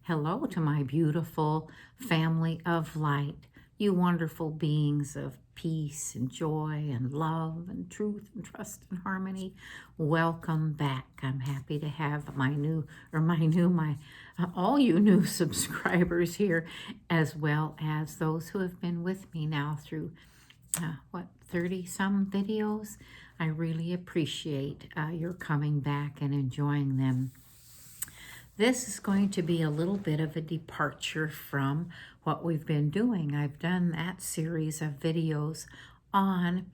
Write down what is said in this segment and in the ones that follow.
Hello to my beautiful family of light, you wonderful beings of peace and joy and love and truth and trust and harmony. Welcome back. I'm happy to have all you new subscribers here, as well as those who have been with me now through 30 some videos. I really appreciate your coming back and enjoying them. This is going to be a little bit of a departure from what we've been doing. I've done that series of videos on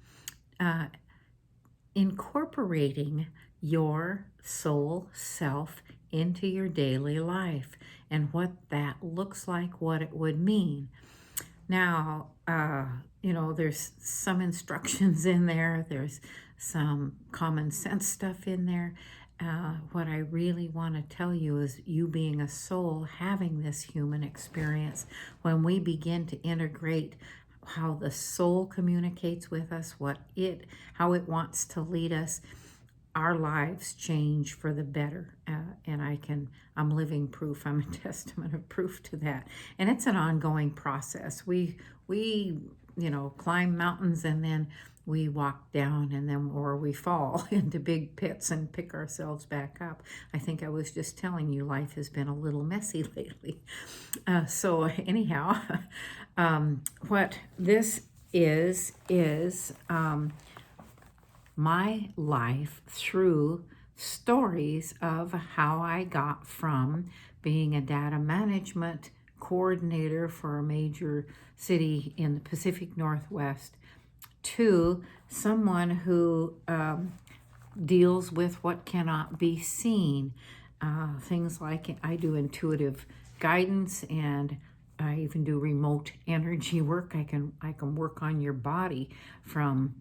incorporating your soul self into your daily life and what that looks like, what it would mean. Now, there's some instructions in there. There's some common sense stuff in there. What I really want to tell you is you being a soul having this human experience, when we begin to integrate how the soul communicates with us, how it wants to lead us, our lives change for the better. And I'm living proof. I'm a testament of proof to that. And it's an ongoing process. We climb mountains, and then we walk down, or we fall into big pits and pick ourselves back up. I think I was just telling you life has been a little messy lately. So anyhow, what this is my life through stories of how I got from being a data management coordinator for a major city in the Pacific Northwest to someone who deals with what cannot be seen. Things like I do intuitive guidance, and I even do remote energy work. I can work on your body from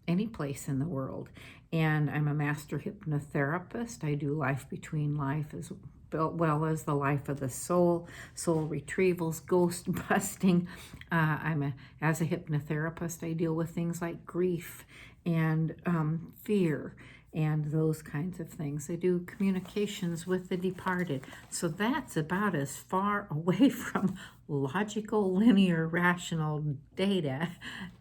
any place in the world. And I'm a master hypnotherapist. I do life between life as well as the life of the soul retrievals, ghost busting. As a hypnotherapist, I deal with things like grief and fear and those kinds of things. I do communications with the departed. So that's about as far away from logical, linear, rational data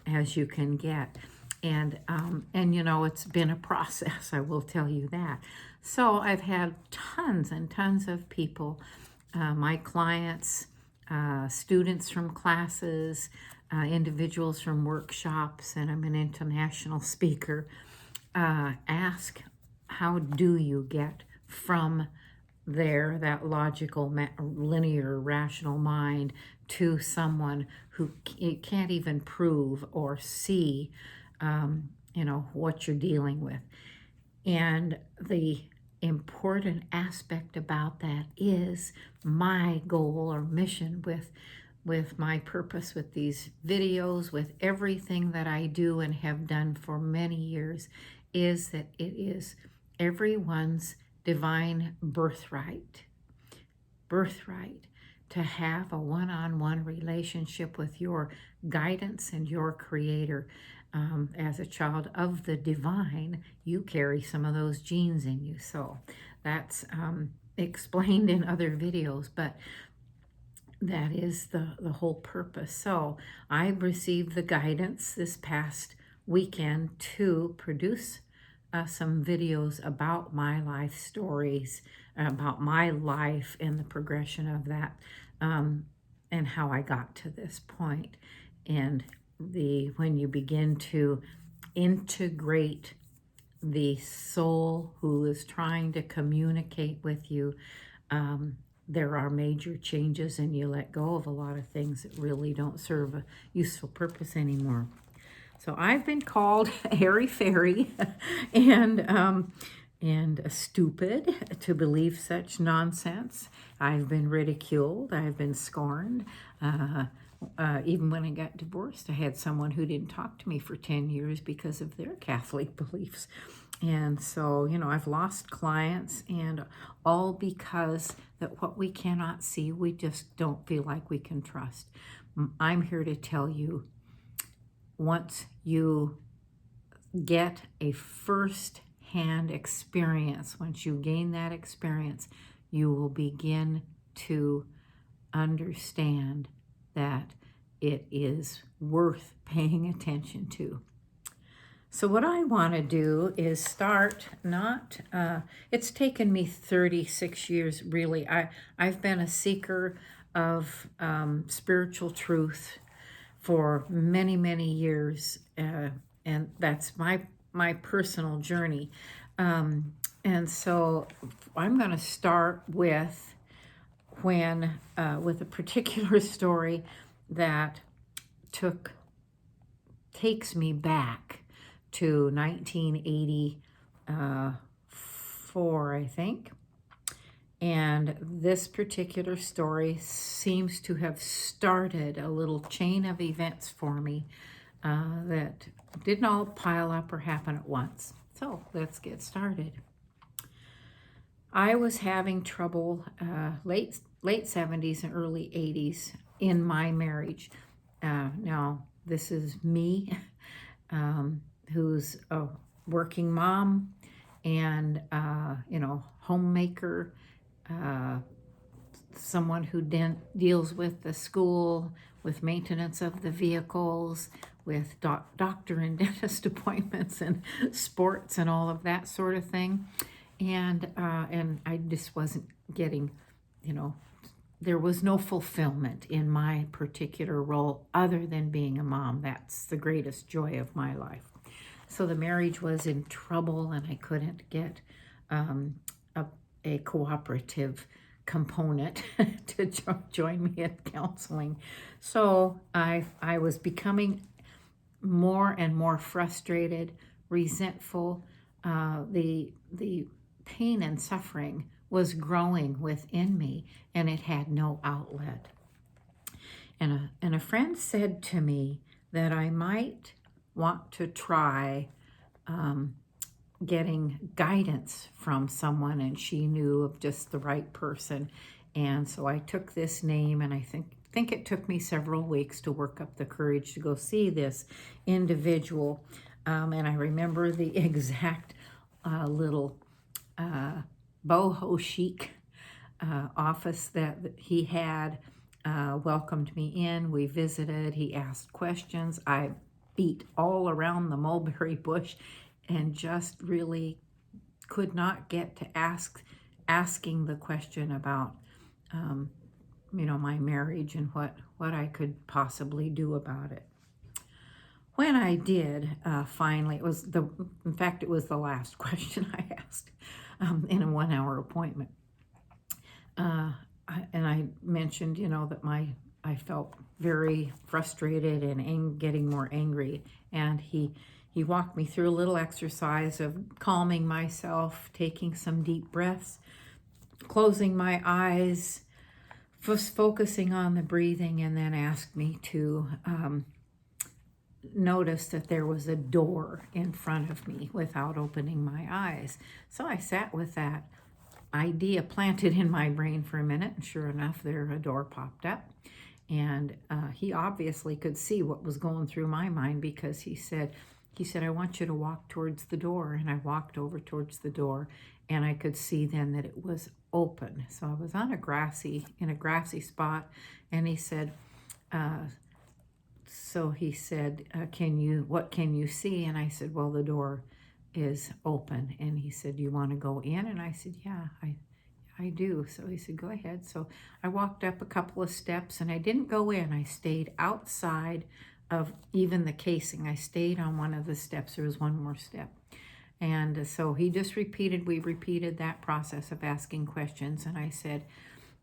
as you can get. And it's been a process, I will tell you that. So I've had tons and tons of people, my clients, students from classes, individuals from workshops, and I'm an international speaker, ask, how do you get from that logical, linear, rational mind to someone who can't even prove or see what you're dealing with? And the important aspect about that is my goal or mission with my purpose, with these videos, with everything that I do and have done for many years, is that it is everyone's divine birthright to have a one-on-one relationship with your guidance and your creator. As a child of the divine, you carry some of those genes in you. So that's explained in other videos, but that is the whole purpose. So I received the guidance this past weekend to produce some videos about my life stories, about my life and the progression of that, and how I got to this point. And when you begin to integrate the soul who is trying to communicate with you, there are major changes, and you let go of a lot of things that really don't serve a useful purpose anymore. So I've been called airy-fairy and stupid to believe such nonsense. I've been ridiculed. I've been scorned. Even when I got divorced, I had someone who didn't talk to me for 10 years because of their Catholic beliefs. And so, I've lost clients, and all because that what we cannot see, we just don't feel like we can trust. I'm here to tell you, once you get a first-hand experience, once you gain that experience, you will begin to understand that it is worth paying attention to. So what I want to do is start it's taken me 36 years, really. I've been a seeker of spiritual truth for many, many years, and that's my personal journey. And so I'm going to start with with a particular story that takes me back to 1984, I think. And this particular story seems to have started a little chain of events for me that didn't all pile up or happen at once. So let's get started. I was having trouble late 70s and early 80s in my marriage. Now, this is me, who's a working mom and, homemaker, someone who deals with the school, with maintenance of the vehicles, with doctor and dentist appointments and sports and all of that sort of thing. And I just wasn't getting, there was no fulfillment in my particular role other than being a mom. That's the greatest joy of my life. So the marriage was in trouble, and I couldn't get a cooperative component to join me at counseling. So I was becoming more and more frustrated, resentful. The pain and suffering was growing within me, and it had no outlet. And a friend said to me that I might want to try getting guidance from someone, and she knew of just the right person. And so I took this name, and I think it took me several weeks to work up the courage to go see this individual. And I remember the exact little boho chic office that he had. Welcomed me in. We visited. He asked questions. I beat all around the mulberry bush and just really could not get to asking the question about my marriage and what I could possibly do about it. When I did, finally, it was the last question I asked in a 1-hour appointment. And I mentioned, that I felt very frustrated and getting more angry. And he walked me through a little exercise of calming myself, taking some deep breaths, closing my eyes, just focusing on the breathing, and then asked me to notice that there was a door in front of me without opening my eyes. So I sat with that idea planted in my brain for a minute, and sure enough, a door popped up. And he obviously could see what was going through my mind, because he said, I want you to walk towards the door. And I walked over towards the door, and I could see then that it was open. So I was in a grassy spot, and he said, what can you see? And I said, well, the door is open. And he said, do you want to go in? And I said, yeah, I do. So he said, go ahead. So I walked up a couple of steps, and I didn't go in. I stayed outside of even the casing. I stayed on one of the steps. There was one more step. And so we repeated that process of asking questions. And I said,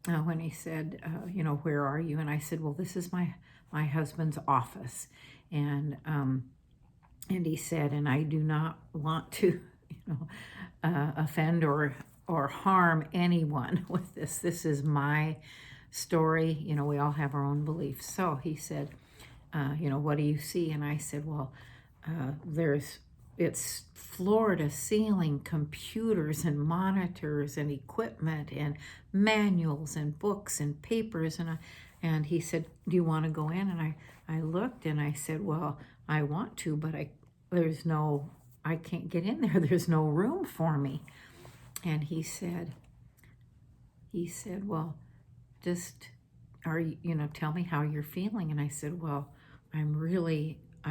when he said, where are you? And I said, well, this is my husband's office. And he said, and I do not want to, offend or harm anyone with this. This is my story. We all have our own beliefs. So he said, what do you see? And I said, well, it's floor to ceiling computers and monitors and equipment and manuals and books and papers. And he said, do you want to go in? And I looked, and I said, well, I want to, but I can't get in there. There's no room for me. And he said, well, just, tell me how you're feeling. And I said, well, I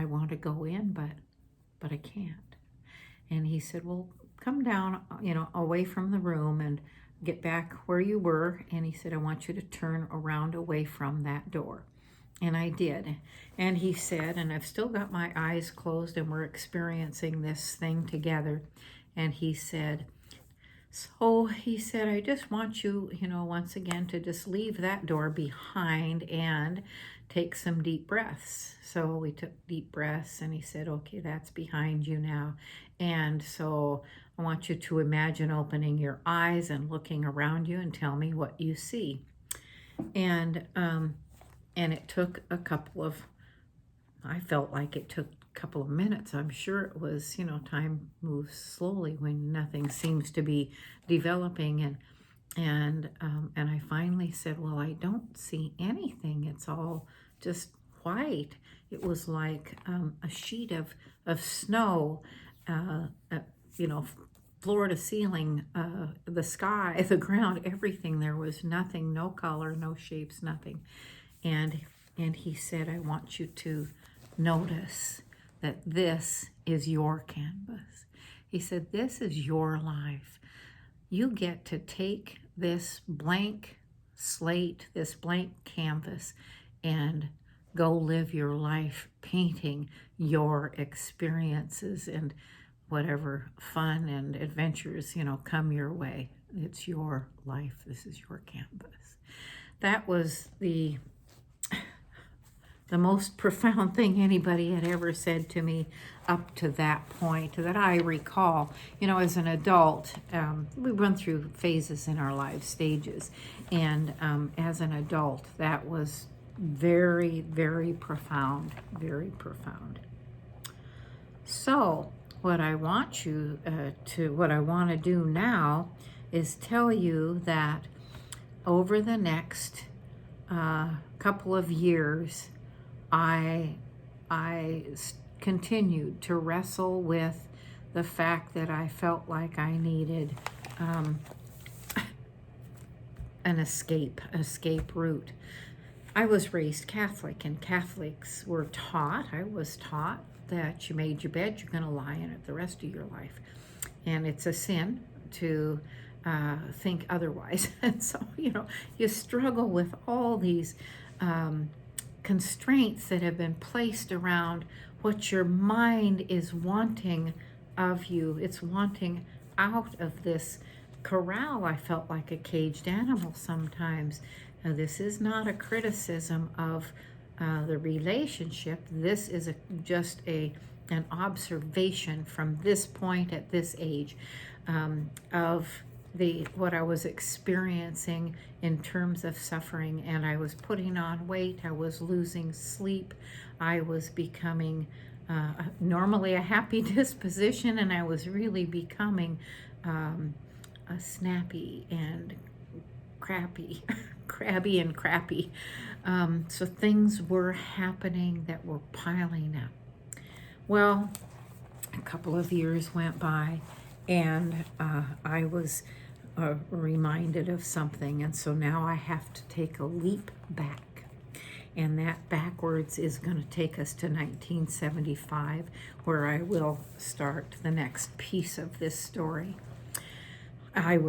want to go in, but I can't. And he said, well, come down, away from the room and get back where you were. And he said, I want you to turn around away from that door. And I did. And he said, and I've still got my eyes closed and we're experiencing this thing together. And he said, I just want you, once again to just leave that door behind and take some deep breaths. So we took deep breaths and he said, okay, that's behind you now. And so I want you to imagine opening your eyes and looking around you and tell me what you see. And it took I felt like it took a couple of minutes. I'm sure it was, time moves slowly when nothing seems to be developing. And I finally said, well, I don't see anything. It's all just white. It was like a sheet of snow, floor to ceiling, the sky, the ground, everything. There was nothing, no color, no shapes, nothing. And he said, I want you to notice that this is your canvas. He said, this is your life. You get to take this blank slate, this blank canvas, and go live your life painting your experiences and whatever fun and adventures, come your way. It's your life. This is your canvas. That was the most profound thing anybody had ever said to me up to that point that I recall. As an adult, we run through phases in our lives, stages. And as an adult, that was very, very profound, very profound. So what I want to do now is tell you that over the next couple of years, I continued to wrestle with the fact that I felt like I needed an escape route. I was raised Catholic, and Catholics were taught, I was taught, that you made your bed, you're going to lie in it the rest of your life. And it's a sin to think otherwise. And so, you struggle with all these constraints that have been placed around what your mind is wanting of you. It's wanting out of this corral. I felt like a caged animal sometimes. Now, this is not a criticism of the relationship. This is just an observation from this point at this age of what I was experiencing in terms of suffering. And I was putting on weight. I was losing sleep. I was becoming normally a happy disposition, and I was really becoming a snappy and crabby and crappy. So things were happening that were piling up. Well, a couple of years went by, and I was reminded of something, and so now I have to take a leap back. And that backwards is going to take us to 1975, where I will start the next piece of this story. I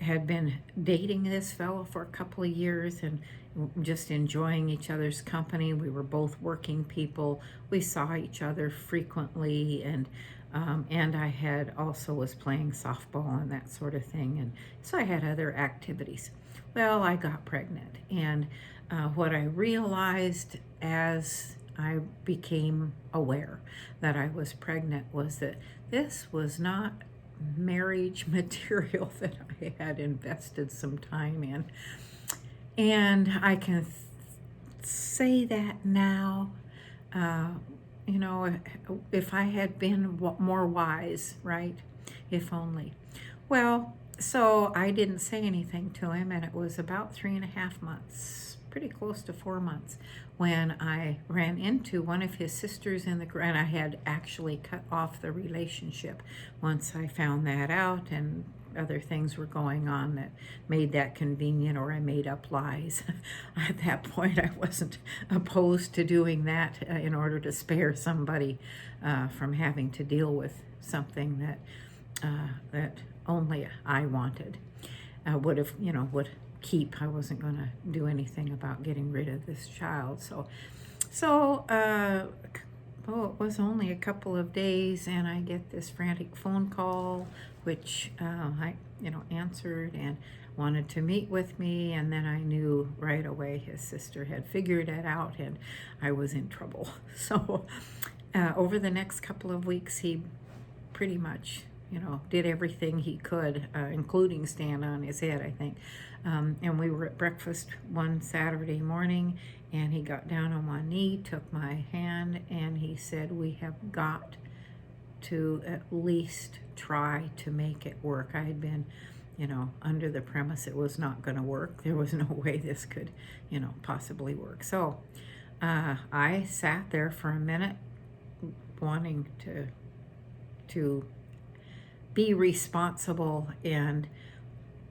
had been dating this fellow for a couple of years and just enjoying each other's company. We were both working people. We saw each other frequently, and I had also was playing softball and that sort of thing, and so I had other activities. Well, I got pregnant, and what I realized as I became aware that I was pregnant was that this was not marriage material that I had invested some time in. And I can say that now, if I had been more wise, right? If only. Well, so I didn't say anything to him, and it was about 3.5 months, pretty close to 4 months, when I ran into one of his sisters and I had actually cut off the relationship once I found that out, and other things were going on that made that convenient, or I made up lies. At that point, I wasn't opposed to doing that in order to spare somebody from having to deal with something that only I wanted. Would keep. I wasn't going to do anything about getting rid of this child. It was only a couple of days, and I get this frantic phone call, which I answered and wanted to meet with me, and then I knew right away his sister had figured it out, and I was in trouble. So over the next couple of weeks, he pretty much did everything he could, including stand on his head, I think. And we were at breakfast one Saturday morning, and he got down on one knee, took my hand, and he said, "We have got to at least try to make it work." I had been, under the premise it was not going to work. There was no way this could, possibly work. So I sat there for a minute wanting to be responsible, and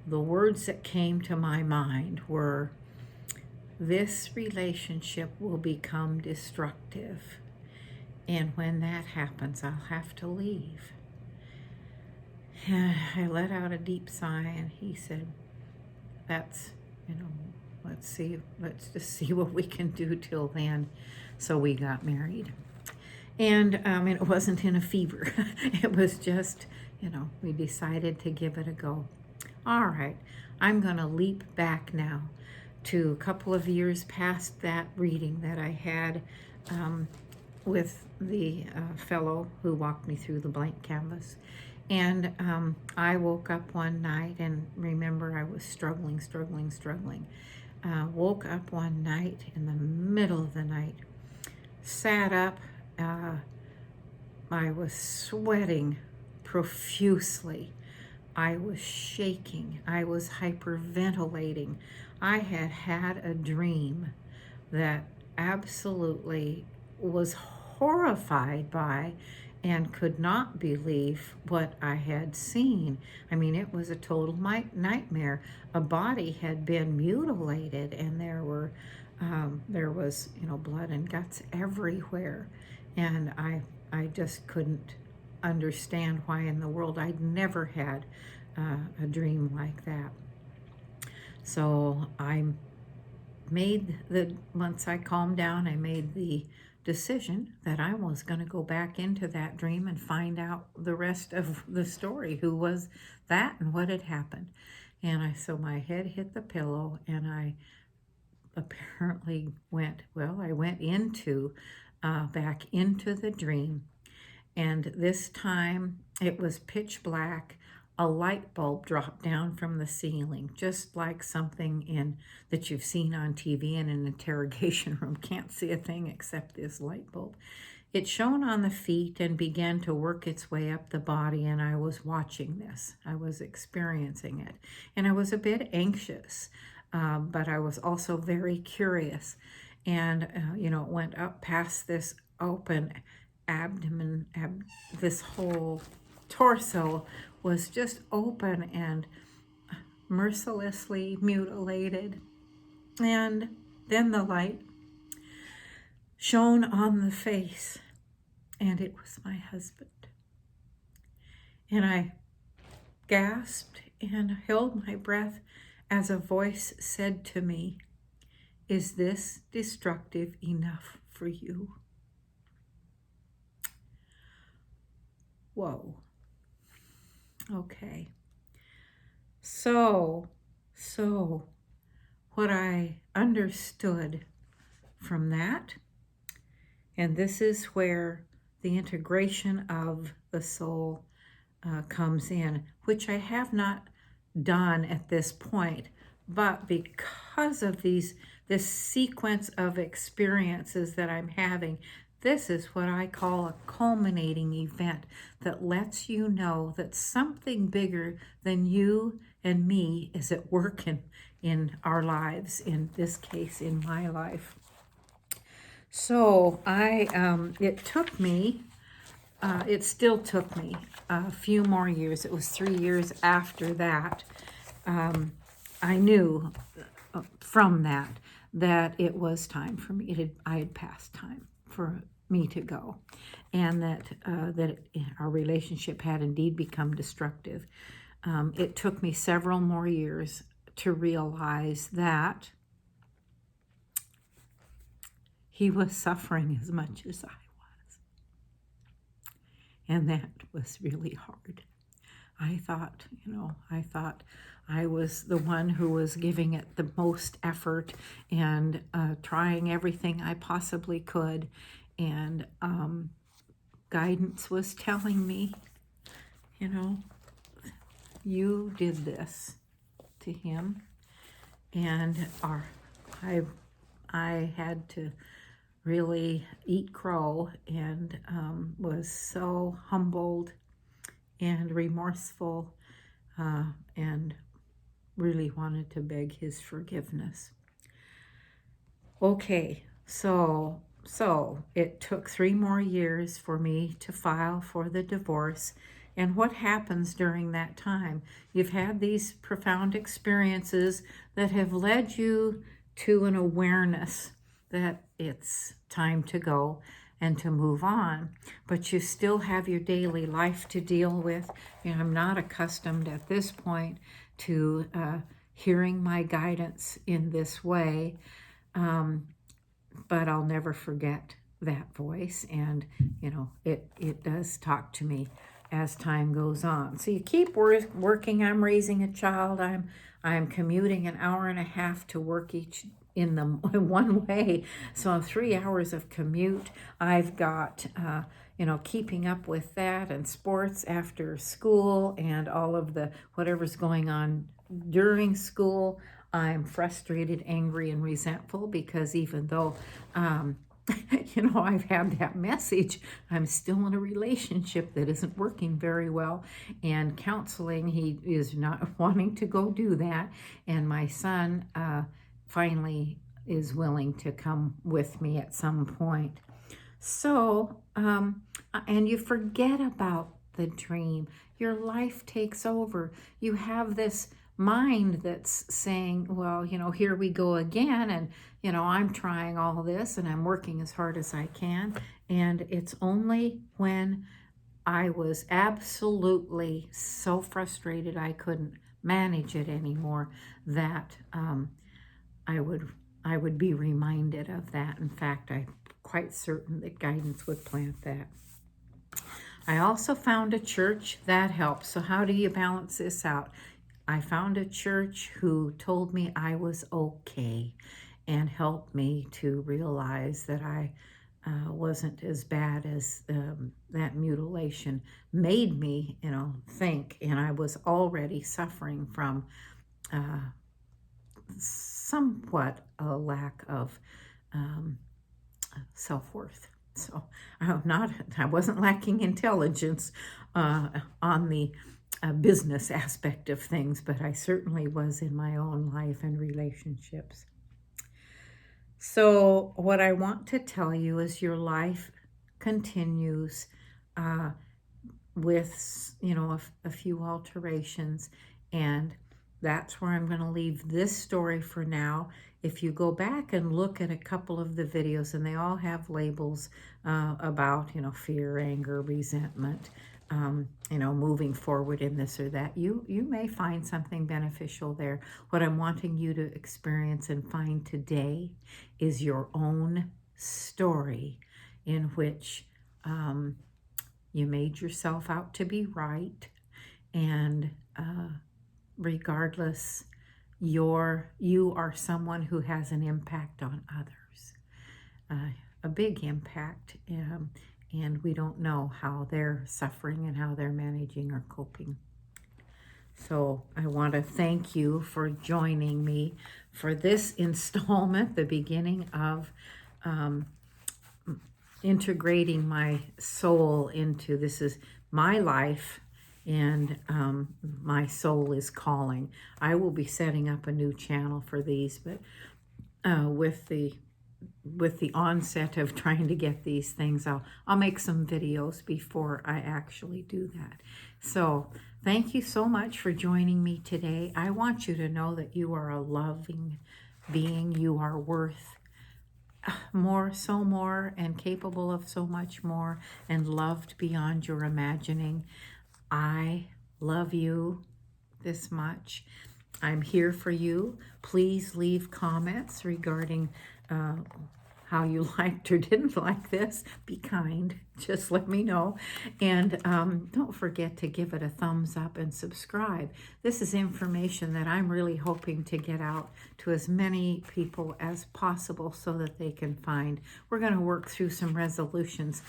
the words that came to my mind were, "This relationship will become destructive, and when that happens, I'll have to leave." And I let out a deep sigh, and he said, "That's, let's just see what we can do till then." So we got married. And it wasn't in a fever. It was just, we decided to give it a go. All right, I'm going to leap back now to a couple of years past that reading that I had with the fellow who walked me through the blank canvas. And I woke up one night, and remember, I was struggling. Woke up one night in the middle of the night, sat up. I was sweating profusely. I was shaking. I was hyperventilating. I had had a dream that absolutely was horrified by and could not believe what I had seen. I mean, it was a total nightmare. A body had been mutilated, and there was blood and guts everywhere. And I just couldn't understand why in the world I'd never had a dream like that. So once I calmed down, I made the decision that I was going to go back into that dream and find out the rest of the story. Who was that and what had happened? And so my head hit the pillow, and I apparently went into back into the dream. And this time it was pitch black. A light bulb dropped down from the ceiling, just like something that you've seen on TV in an interrogation room. Can't see a thing except this light bulb. It shone on the feet and began to work its way up the body, and I was watching this. I was experiencing it, and I was a bit anxious, but I was also very curious. And it went up past this open abdomen. This whole torso was just open and mercilessly mutilated. And then the light shone on the face, and it was my husband. And I gasped and held my breath as a voice said to me, "Is this destructive enough for you?" Whoa. Okay. So what I understood from that, and this is where the integration of the soul comes in, which I have not done at this point, but because of this sequence of experiences that I'm having, this is what I call a culminating event that lets you know that something bigger than you and me is at work in our lives, in this case, in my life. So it took me it still took me a few more years. It was 3 years after that. I knew from that it was time for me. I had passed time for me to go, and that our relationship had indeed become destructive. It took me several more years to realize that he was suffering as much as I was. And that was really hard. I thought I was the one who was giving it the most effort and trying everything I possibly could. And guidance was telling me, you did this to him. And I had to really eat crow, and was so humbled and remorseful, and really wanted to beg his forgiveness. Okay, so it took 3 more years for me to file for the divorce. And what happens during that time? You've had these profound experiences that have led you to an awareness that it's time to go and to move on, but you still have your daily life to deal with. I'm not accustomed at this point to hearing my guidance in this way, but I'll never forget that voice, and it does talk to me as time goes on. So you keep working. I'm raising a child. I'm commuting an hour and a half to work each in the one way. So 3 hours of commute. I've got keeping up with that, and sports after school, and all of the whatever's going on during school. I'm frustrated, angry, and resentful because even though I've had that message, I'm still in a relationship that isn't working very well. And counseling, he is not wanting to go do that. And my son finally is willing to come with me at some point. So, and you forget about the dream. Your life takes over. You have this mind that's saying, well, here we go again, and I'm trying all this and I'm working as hard as I can. And it's only when I was absolutely so frustrated I couldn't manage it anymore that I would be reminded of that. In fact, I'm quite certain that guidance would plant that. I also found a church that helps. So how do you balance this out? I found a church who told me I was okay and helped me to realize that I wasn't as bad as that mutilation made me, think. And I was already suffering from somewhat a lack of self-worth. So I wasn't lacking intelligence on the business aspect of things, but I certainly was in my own life and relationships. So what I want to tell you is your life continues with, a few alterations, and that's where I'm going to leave this story for now. If you go back and look at a couple of the videos, and they all have labels about, fear, anger, resentment, moving forward in this or that, you may find something beneficial there. What I'm wanting you to experience and find today is your own story in which you made yourself out to be right, and regardless, you are someone who has an impact on others, a big impact, and we don't know how they're suffering and how they're managing or coping. So I want to thank you for joining me for this installment, the beginning of integrating my soul into this is my life, and my soul is calling. I will be setting up a new channel for these, but with the with the onset of trying to get these things, I'll make some videos before I actually do that. So thank you so much for joining me today. I want you to know that you are a loving being. You are worth more, so more, and capable of so much more, and loved beyond your imagining. I love you this much. I'm here for you. Please leave comments regarding how you liked or didn't like this. Be kind. Just let me know. And don't forget to give it a thumbs up and subscribe. This is information that I'm really hoping to get out to as many people as possible so that they can find. We're going to work through some resolutions,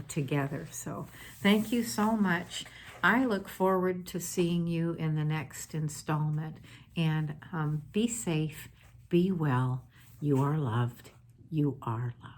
together. So thank you so much. I look forward to seeing you in the next installment. And be safe, be well. You are loved. You are loved.